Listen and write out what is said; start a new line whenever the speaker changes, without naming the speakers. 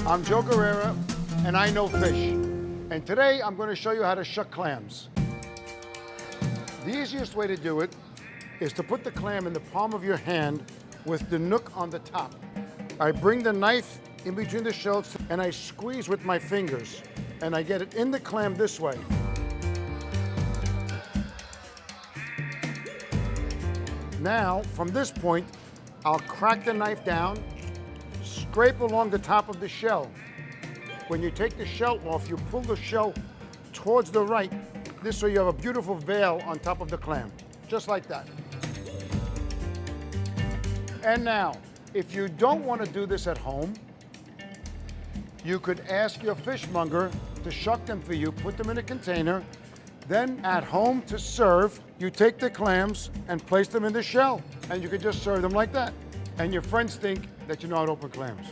I'm Joe Guerrera, and I know fish. And today I'm going to show you how to shuck clams. The easiest way to do it is to put the clam in the palm of your hand with the nook on the top. I bring the knife in between the shells and I squeeze with my fingers, and I get it in the clam this way. Now, from this point, I'll crack the knife down, scrape along the top of the shell. When you take the shell off, you pull the shell towards the right. This way you have a beautiful veil on top of the clam, just like that. And now, if you don't want to do this at home, you could ask your fishmonger to shuck them for you, put them in a container. Then at home to serve, you take the clams and place them in the shell, and you can just serve them like that. And your friends think that you know how to open clams.